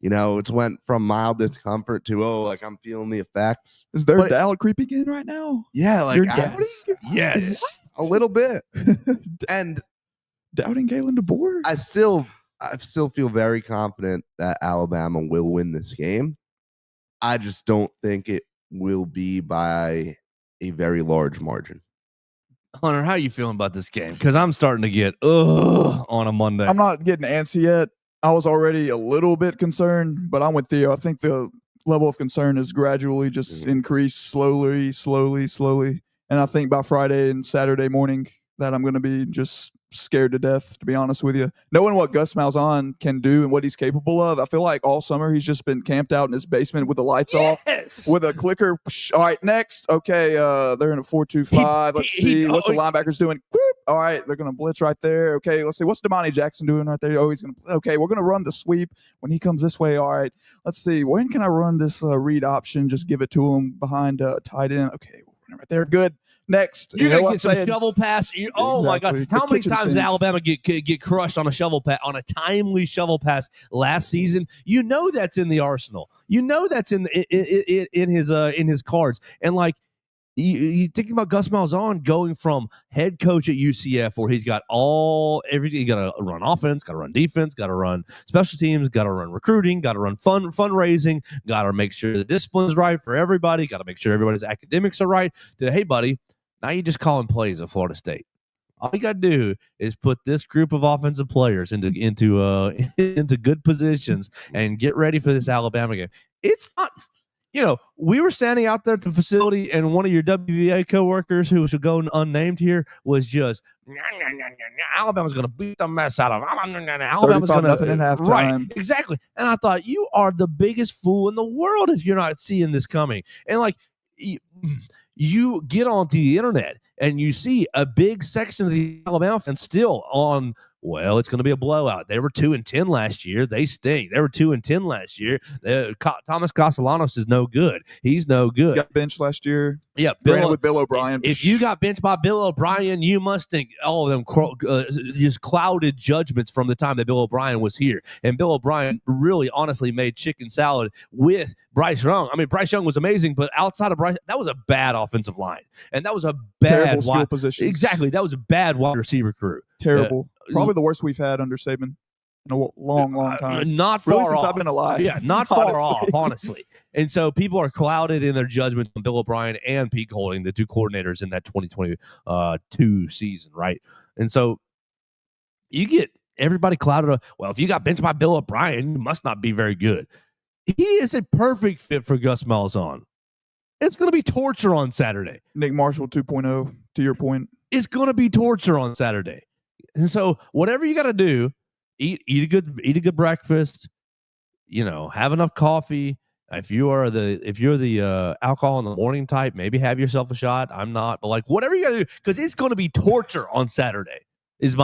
It's went from mild discomfort to I'm feeling the effects. Is there doubt creeping in right now? Yeah, like You're doubting? Yes, a little bit. And doubting Kalen DeBoer? I still feel very confident that Alabama will win this game. I just don't think it will be by a very large margin. Hunter, how are you feeling about this game? Because I'm starting to get on a Monday. I'm not getting antsy yet. I was already a little bit concerned, but I'm with Theo. I think the level of concern is gradually just increased slowly. And I think by Friday and Saturday morning that I'm going to be just scared to death, to be honest with you. Knowing what Gus Malzahn can do and what he's capable of, I feel like all summer he's just been camped out in his basement with the lights off, with a clicker. All right, next. Okay, they're in a 4-2-5. Let's see. What's the linebackers doing? Whoop. All right, they're going to blitz right there. Okay, let's see. What's Damani Jackson doing right there? Oh, he's going to. Okay, we're going to run the sweep when he comes this way. All right, let's see. When can I run this read option? Just give it to him behind tight end. Okay, right there. Good. Next, you're gonna get some shovel pass. Oh my God! How many times did Alabama get crushed on a shovel pass, on a timely shovel pass last season? You know that's in the arsenal. You know that's in his cards. And like you think about Gus Malzahn going from head coach at UCF, where he's got everything. You got to run offense, got to run defense, got to run special teams, got to run recruiting, got to run fundraising, got to make sure the discipline is right for everybody, got to make sure everybody's academics are right. Hey, buddy. Now you're just calling plays at Florida State. All you got to do is put this group of offensive players into good positions and get ready for this Alabama game. It's not, we were standing out there at the facility, and one of your WVA coworkers, who should go unnamed here, was just Alabama's going to beat the mess out of Alabama's going to nothing in halftime. Right, exactly. And I thought, you are the biggest fool in the world if you're not seeing this coming. And like you get onto the internet and you see a big section of the Alabama fans still on, well, it's going to be a blowout. They were 2-10 last year. They stink. They were 2-10 last year. Thomas Castellanos is no good. He's no good. Got benched last year. Yeah, with Bill O'Brien. If you got benched by Bill O'Brien, you must think all of them just clouded judgments from the time that Bill O'Brien was here. And Bill O'Brien really, honestly, made chicken salad with Bryce Young. I mean, Bryce Young was amazing, but outside of Bryce, that was a bad offensive line, and that was a bad terrible skill positions. Exactly, that was a bad wide receiver crew. Terrible. Probably the worst we've had under Saban in a long time. Not far really, off. Since I've been alive. Yeah, not far off, honestly. And so people are clouded in their judgment on Bill O'Brien and Pete Golding, the two coordinators in that 2022 season, right? And so you get everybody clouded. Well, if you got benched by Bill O'Brien, you must not be very good. He is a perfect fit for Gus Malzahn. It's going to be torture on Saturday. Nick Marshall 2.0, to your point. It's going to be torture on Saturday. And so whatever you got to do, eat a good breakfast, have enough coffee. If you're the alcohol in the morning type, maybe have yourself a shot. I'm not, but like whatever you got to do, because it's going to be torture on Saturday. Is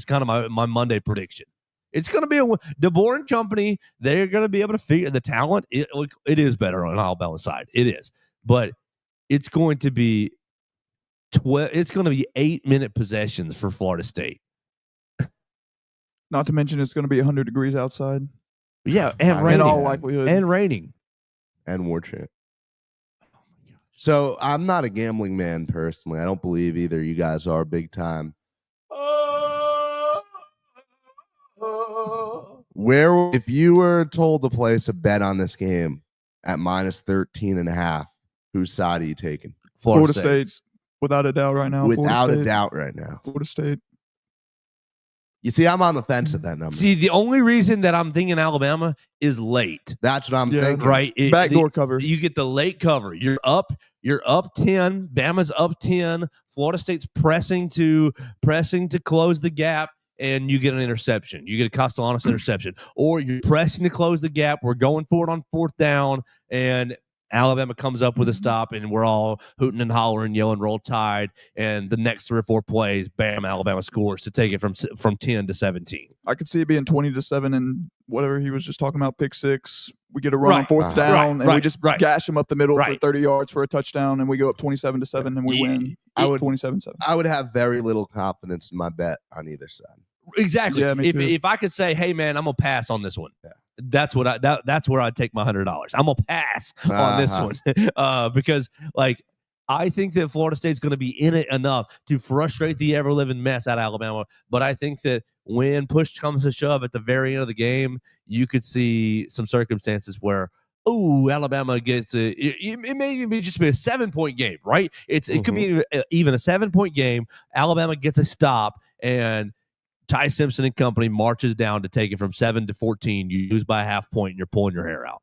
kind of my Monday prediction. It's going to be DeBoer and company. They're going to be able to figure the talent. It is better on Alabama side. It is, but it's going to be 8-minute possessions for Florida State. Not to mention it's going to be 100 degrees outside. Yeah, and raining. In all likelihood. And raining. And war chant. So I'm not a gambling man personally. I don't believe either you guys are big time. Where, if you were told to place a bet on this game at minus 13.5, whose side are you taking? Florida State. Without a doubt right now. Without a doubt right now. Florida State. You see, I'm on the fence at that number. See, the only reason that I'm thinking Alabama is late. That's what I'm thinking. Right? Backdoor cover. You get the late cover. You're up 10. Bama's up 10. Florida State's pressing to close the gap, and you get an interception. You get a Castellanos interception. Or you're pressing to close the gap. We're going for it on 4th down, and Alabama comes up with a stop, and we're all hooting and hollering, yelling, "Roll Tide!" And the next 3 or 4 plays, bam, Alabama scores to take it from 10 to 17. I could see it being 20-7 and whatever he was just talking about, pick 6. We get a run on 4th down, and we just gash them up the middle for 30 yards for a touchdown, and we go up 27-7, and we win 27-7. I would have very little confidence in my bet on either side. Exactly. Yeah, me too. If I could say, "Hey, man, I'm gonna pass on this one," Yeah. that's where I'd take my $100. I'm gonna pass on this one because, like, I think that Florida State's going to be in it enough to frustrate the ever-living mess out of Alabama. But I think that when push comes to shove at the very end of the game, you could see some circumstances where, Alabama gets it may even just be a 7-point game, right? It could be even a 7-point game. Alabama gets a stop, and Ty Simpson and company marches down to take it from 7 to 14. You lose by a half point, and you're pulling your hair out.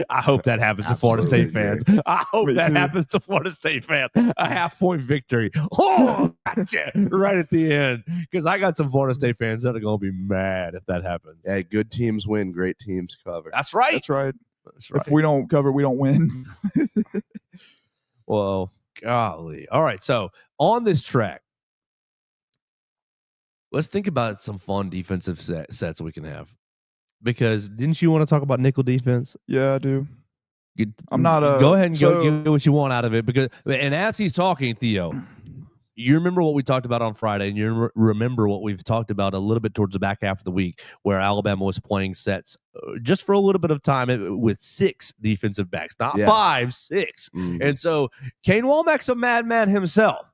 I hope that happens to Florida State fans. I hope that happens to Florida State fans. A half-point victory. Oh, gotcha. Right at the end. Because I got some Florida State fans that are going to be mad if that happens. Hey, good teams win. Great teams cover. That's right. That's right. If we don't cover, we don't win. Well, golly. All right. So on this track, let's think about some fun defensive sets we can have. Because didn't you want to talk about nickel defense? Yeah, I do. I'm not go ahead and go get what you want out of it. And as he's talking, Theo, you remember what we talked about on Friday, and you remember what we've talked about a little bit towards the back half of the week, where Alabama was playing sets just for a little bit of time with 6 defensive backs, not 5, 6. And so Kane Womack's a madman himself.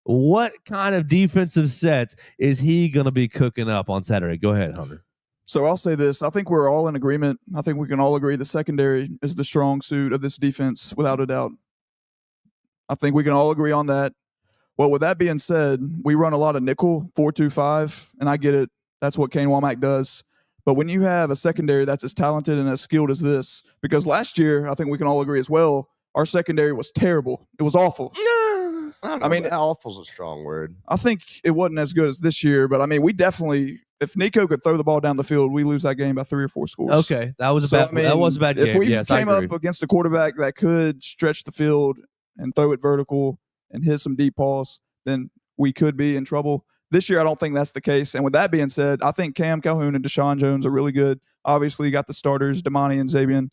What kind of defensive sets is he going to be cooking up on Saturday? Go ahead, Hunter. So I'll say this. I think we're all in agreement. I think we can all agree the secondary is the strong suit of this defense, without a doubt. I think we can all agree on that. Well, with that being said, we run a lot of nickel, 4-2-5, and I get it. That's what Kane Womack does. But when you have a secondary that's as talented and as skilled as this, because last year, I think we can all agree as well, our secondary was terrible. It was awful. I mean, awful's a strong word. I think it wasn't as good as this year, but I mean, we definitely, if Nico could throw the ball down the field, we lose that game by 3 or 4 scores. Okay, that was a bad game. If we came up against a quarterback that could stretch the field and throw it vertical and hit some deep balls, then we could be in trouble. This year, I don't think that's the case. And with that being said, I think Cam Calhoun and Deshaun Jones are really good. Obviously, you got the starters, Damani and Xavier,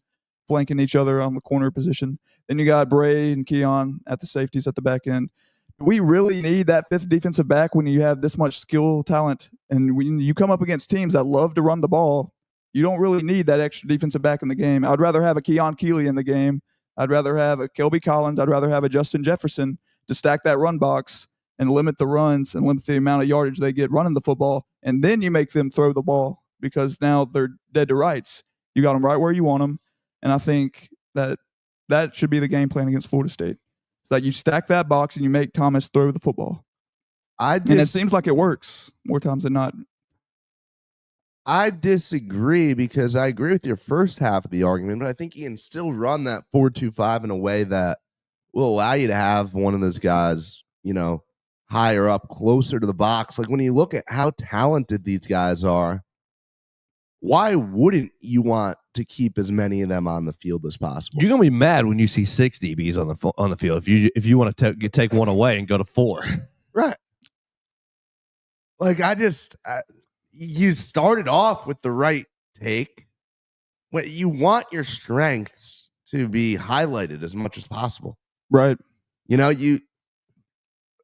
flanking each other on the corner position. Then you got Bray and Keon at the safeties at the back end. Do we really need that 5th defensive back when you have this much skill, talent? And when you come up against teams that love to run the ball, you don't really need that extra defensive back in the game. I'd rather have a Keon Keeley in the game. I'd rather have a Kelby Collins. I'd rather have a Justin Jefferson to stack that run box and limit the runs and limit the amount of yardage they get running the football. And then you make them throw the ball because now they're dead to rights. You got them right where you want them. And I think that should be the game plan against Florida State. It's that you stack that box and you make Thomas throw the football. And it seems like it works more times than not. I disagree because I agree with your first half of the argument, but I think you can still run that 4-2-5 in a way that will allow you to have one of those guys, higher up, closer to the box. Like when you look at how talented these guys are, why wouldn't you want to keep as many of them on the field as possible? You're gonna be mad when you see 6 DBs on the field if you want to take one away and go to 4. Right. Like you started off with the right take. When you want your strengths to be highlighted as much as possible. Right. You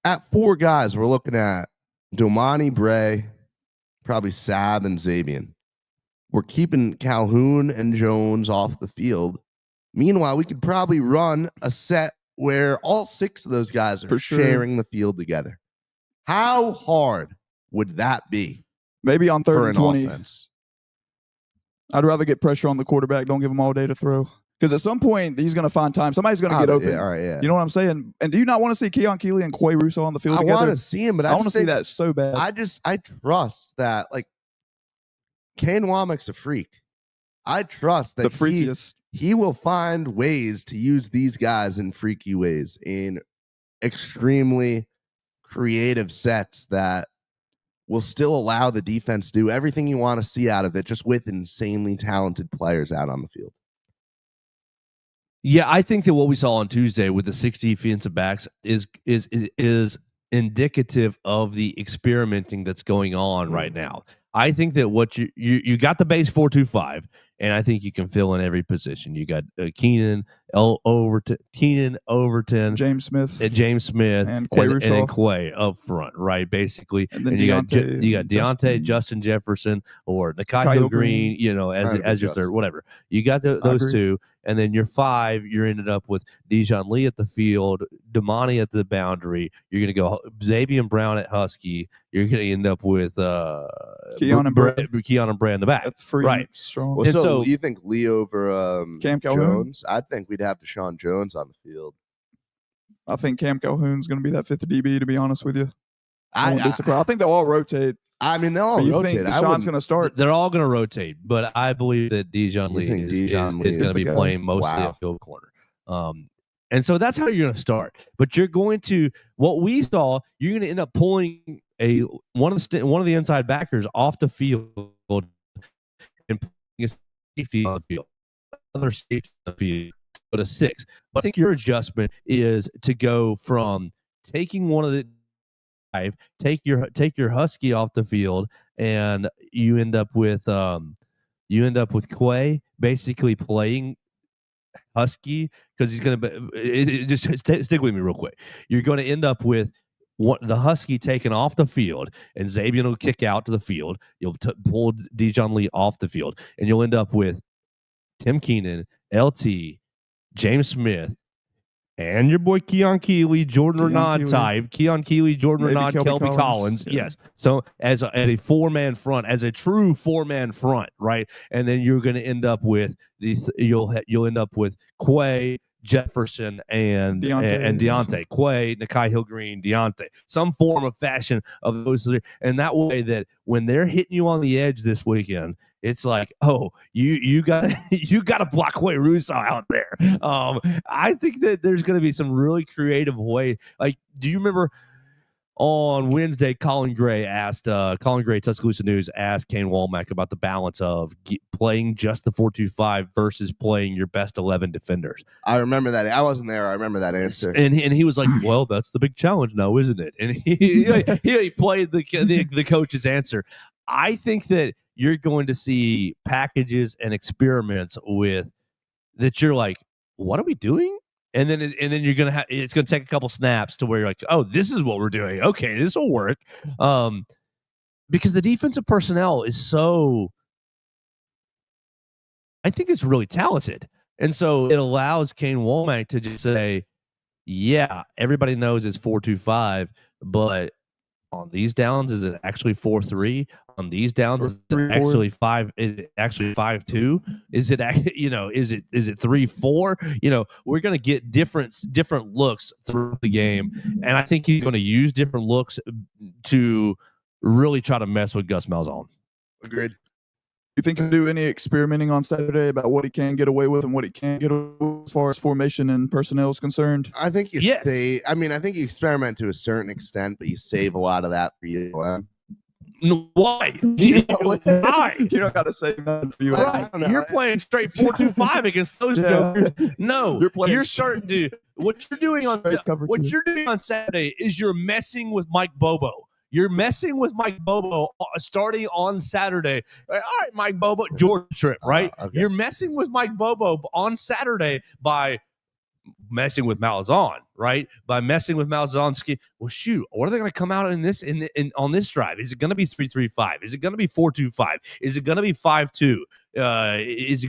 at 4 guys, we're looking at Domani, Bray, probably Sab, and Xavier. We're keeping Calhoun and Jones off the field. Meanwhile, we could probably run a set where all 6 of those guys are sharing the field together. How hard would that be? Maybe on 3rd and 20. Offense? I'd rather get pressure on the quarterback. Don't give him all day to throw. Because at some point he's going to find time. Somebody's going to get open. Yeah, all right, yeah. You know what I'm saying? And do you not want to see Keon Keeley and Quay Russo on the field I together? want to see him, but I want to see that so bad. I trust that, like, Kane Womack's a freak. I trust that the freakiest. He will find ways to use these guys in freaky ways, in extremely creative sets that will still allow the defense to do everything you want to see out of it, just with insanely talented players out on the field. Yeah, I think that what we saw on Tuesday with the 6 defensive backs is indicative of the experimenting that's going on right now. I think that what you got the base 4-2-5, and I think you can fill in every position. You got Keenan Overton, James Smith, and Quay up front, right? Basically, and then you got Deontay, Justin Jefferson, or Nikhil Green, as your third, whatever. You got those two, and then your 5. You're ended up with Dijon Lee at the field, Damani at the boundary. You're going to go Xavier Brown at Husky. You're going to end up with Keon and Brad in the back. That's free, right? Strong. Well, so you think Lee over Cam Calhoun? Jones? I think we'd have Deshaun Jones on the field. I think Cam Calhoun's going to be that 5th DB, to be honest with you. I wouldn't be surprised. I think they'll all rotate. I mean, they'll all rotate. Think Deshaun's going to start? They're all going to rotate, but I believe that Dijon Lee is going to be playing mostly at field corner. And so that's how you're going to start. But you're going to, what we saw, you're going to end up pulling one of the inside backers off the field and putting a safety on the field, another safety on the field, but a 6. But I think your adjustment is to go from taking one of the 5, take your Husky off the field, and you end up with Quay basically playing Husky because he's going to just stick with me real quick. You're going to end up with the Husky taken off the field, and Xavier will kick out to the field. You'll pull Dijon Lee off the field, and you'll end up with Tim Keenan, LT, James Smith, and your boy Keon Keeley, Jordan Renaud type. Keon Keeley, Jordan Renaud, Kelby Collins. Yeah. Yes. So as a 4-man front, as a true 4-man front, right? And then you're going to end up with you'll end up with Quay, Jefferson, and Deontay. Quay, Nikhil Green, Deontay. Some form of fashion of those three. And that way that when they're hitting you on the edge this weekend, it's like, oh, you got to block Quay Russo out there. I think that there's going to be some really creative way. Like, do you remember on Wednesday, Colin Gray, Tuscaloosa News, asked Kane Womack about the balance of playing just the 4-2-5 versus playing your best 11 defenders. I remember that. I wasn't there. I remember that answer. And he was like, well, that's the big challenge now, isn't it? And he played the coach's answer. I think that you're going to see packages and experiments with that. You're like, what are we doing? And then you're going to it's going to take a couple snaps to where you're like, oh, this is what we're doing. Okay, this will work. Because the defensive personnel is so, I think it's really talented. And so it allows Kane Womack to just say, yeah, everybody knows it's 4-2-5, but on these downs, is it actually 4-3? On these downs, is it actually 5? Is it actually 5-2? Is it is it 3-4? We're going to get different looks through the game, and I think he's going to use different looks to really try to mess with Gus Malzahn. Agreed. You think he'll do any experimenting on Saturday about what he can get away with and what he can't get away with as far as formation and personnel is concerned? I think I think you experiment to a certain extent, but you save a lot of that for you. Why? Why? You don't got to say nothing for you. Right. You're playing straight 4-2-5 against those jokers. No, you're starting to. What you're doing on Saturday is you're messing with Mike Bobo. You're messing with Mike Bobo starting on Saturday. All right, Mike Bobo, Georgia trip, right? Okay. You're messing with Mike Bobo on Saturday by messing with Malzahn, right? By messing with Malzahn's scheme. Well, shoot, what are they going to come out on this drive? Is it going to be 3-3-5? Is it going to be 4-2-5? Is it going to be 5-2? Is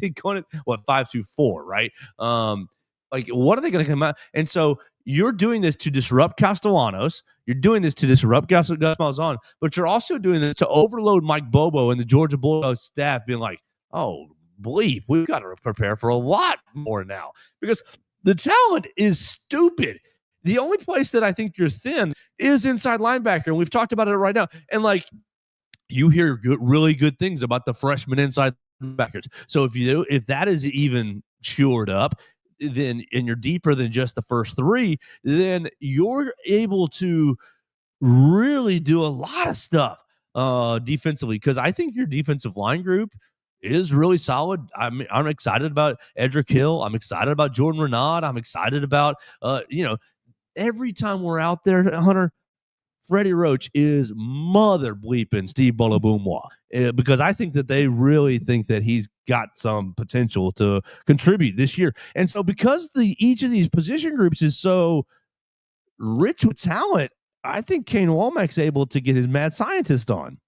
it going to what 5-2-4? Right? Like, what are they going to come out? And so you're doing this to disrupt Castellanos. You're doing this to disrupt Gus Malzahn, but you're also doing this to overload Mike Bobo and the Georgia Bulldogs staff, being like, oh, bleep, we've got to prepare for a lot more now because the talent is stupid. The only place that I think you're thin is inside linebacker. And we've talked about it right now. And like, you hear really good things about the freshman inside linebackers. So if that is even shored up, then and you're deeper than just the first three, then you're able to really do a lot of stuff defensively, because I think your defensive line group is really solid. I'm excited about Edric Hill. I'm excited about Jordan Renaud. I'm excited about every time we're out there, Hunter, Freddie Roach is mother bleeping Steve Bolaboomwa because I think that they really think that he's got some potential to contribute this year. And so because each of these position groups is so rich with talent, I think Kane Womack's able to get his mad scientist on.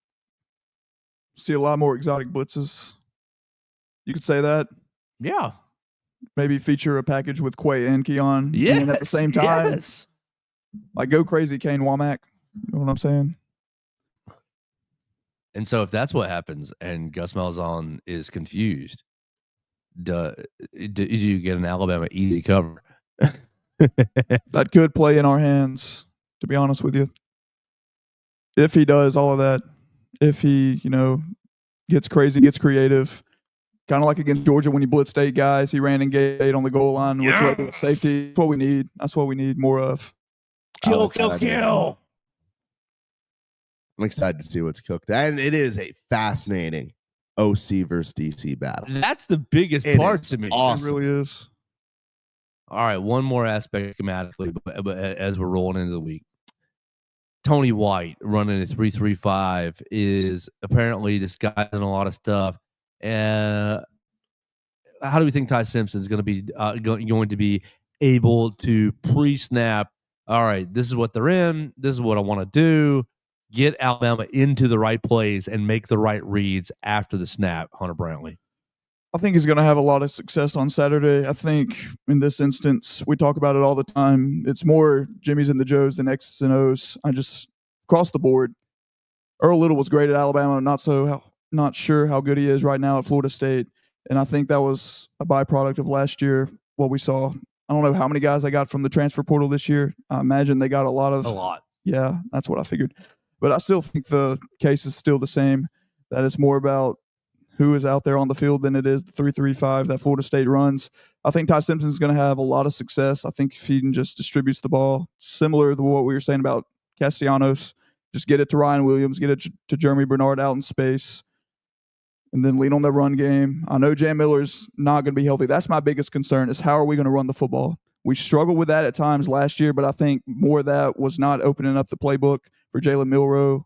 See a lot more exotic blitzes. You could say that. Yeah. Maybe feature a package with Quay and Keon in at the same time. Yes. Like, go crazy, Kane Womack. You know what I'm saying? And so if that's what happens and Gus Malzahn is confused, do you get an Alabama easy cover? That could play in our hands, to be honest with you. If he does all of that, if he, gets crazy, gets creative, kind of like against Georgia when he blitzed 8 guys, he ran and gave 8 on the goal line, which led to a safety. That's what we need. That's what we need more of. Kill. I'm excited to see what's cooked. And it is a fascinating OC versus DC battle. That's the biggest part to me. Awesome. It really is. All right, one more aspect schematically, but as we're rolling into the week. Tony White running a 3-3-5 is apparently disguising a lot of stuff. How do we think Ty Simpson is going to be going to be able to pre-snap? All right, this is what they're in. This is what I want to do. Get Alabama into the right plays and make the right reads after the snap, Hunter Brantley. I think he's going to have a lot of success on Saturday. I think in this instance, we talk about it all the time. It's more Jimmys and the Joes than X's and O's. I just, across the board, Earl Little was great at Alabama. Not sure how good he is right now at Florida State. And I think that was a byproduct of last year, what we saw. I don't know how many guys they got from the transfer portal this year. I imagine they got a lot. Yeah, that's what I figured. But I still think the case is still the same, that it's more about who is out there on the field than it is the 3-3-5 that Florida State runs. I think Ty Simpson is going to have a lot of success. I think if he just distributes the ball, similar to what we were saying about Castellanos, just get it to Ryan Williams, get it to Jeremy Bernard out in space, and then lean on the run game. I know Jam Miller's not going to be healthy. That's my biggest concern is how are we going to run the football? We struggled with that at times last year, but I think more of that was not opening up the playbook for Jalen Milroe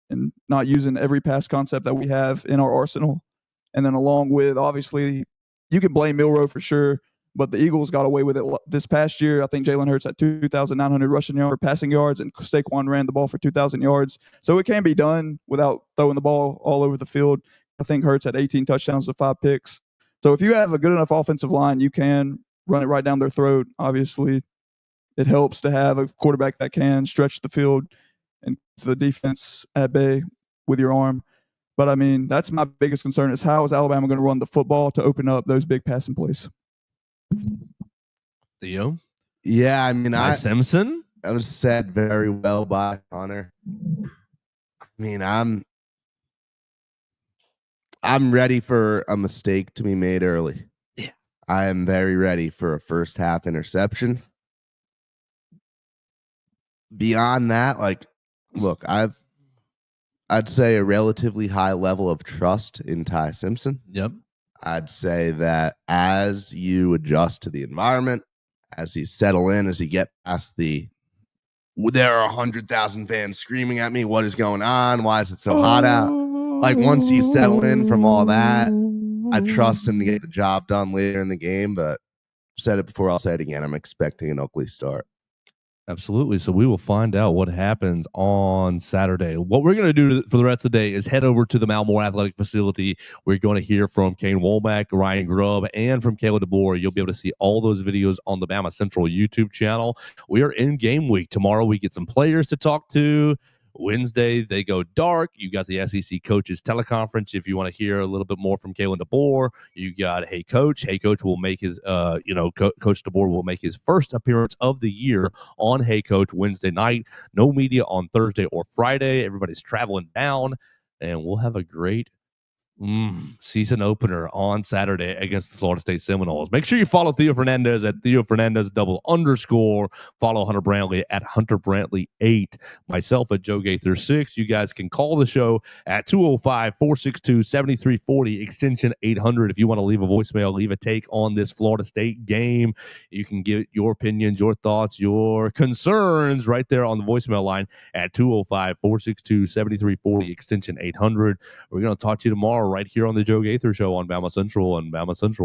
and not using every pass concept that we have in our arsenal. And then along with, obviously, you can blame Milroe for sure, but the Eagles got away with it this past year. I think Jalen Hurts had 2,900 passing yards, and Saquon ran the ball for 2,000 yards. So it can be done without throwing the ball all over the field. I think Hurts had 18 touchdowns to 5 picks. So if you have a good enough offensive line, you can run it right down their throat. Obviously, it helps to have a quarterback that can stretch the field and the defense at bay with your arm. But, I mean, that's my biggest concern is how is Alabama going to run the football to open up those big passing plays? Theo? Yeah, I mean, Ty Simpson? That was said very well by Hunter. I mean, I'm ready for a mistake to be made early. Yeah. I am very ready for a first half interception. Beyond that, look, I'd say a relatively high level of trust in Ty Simpson. Yep. I'd say that as you adjust to the environment, as you settle in, as you get past there are 100,000 fans screaming at me, what is going on? Why is it so hot out? Once you settle in from all that, I trust him to get the job done later in the game. But I've said it before, I'll say it again. I'm expecting an ugly start. Absolutely. So we will find out what happens on Saturday. What we're going to do for the rest of the day is head over to the Malmore Athletic Facility. We're going to hear from Kane Womack, Ryan Grubb, and from Kayla DeBoer. You'll be able to see all those videos on the BamaCentral YouTube channel. We are in game week. Tomorrow we get some players to talk to. Wednesday, they go dark. You got the SEC coaches teleconference. If you want to hear a little bit more from Kalen DeBoer, you got Hey Coach. Hey Coach will make his, Coach DeBoer will make his first appearance of the year on Hey Coach Wednesday night. No media on Thursday or Friday. Everybody's traveling down, and we'll have a great season opener on Saturday against the Florida State Seminoles. Make sure you follow Theo Fernandez at Theo Fernandez _. Follow Hunter Brantley at Hunter Brantley 8. Myself at Joe Gaither 6. You guys can call the show at 205-462-7340 extension 800. If you want to leave a voicemail, leave a take on this Florida State game. You can give your opinions, your thoughts, your concerns right there on the voicemail line at 205-462-7340 extension 800. We're going to talk to you tomorrow right here on the Joe Gaither Show on BamaCentral and BamaCentral.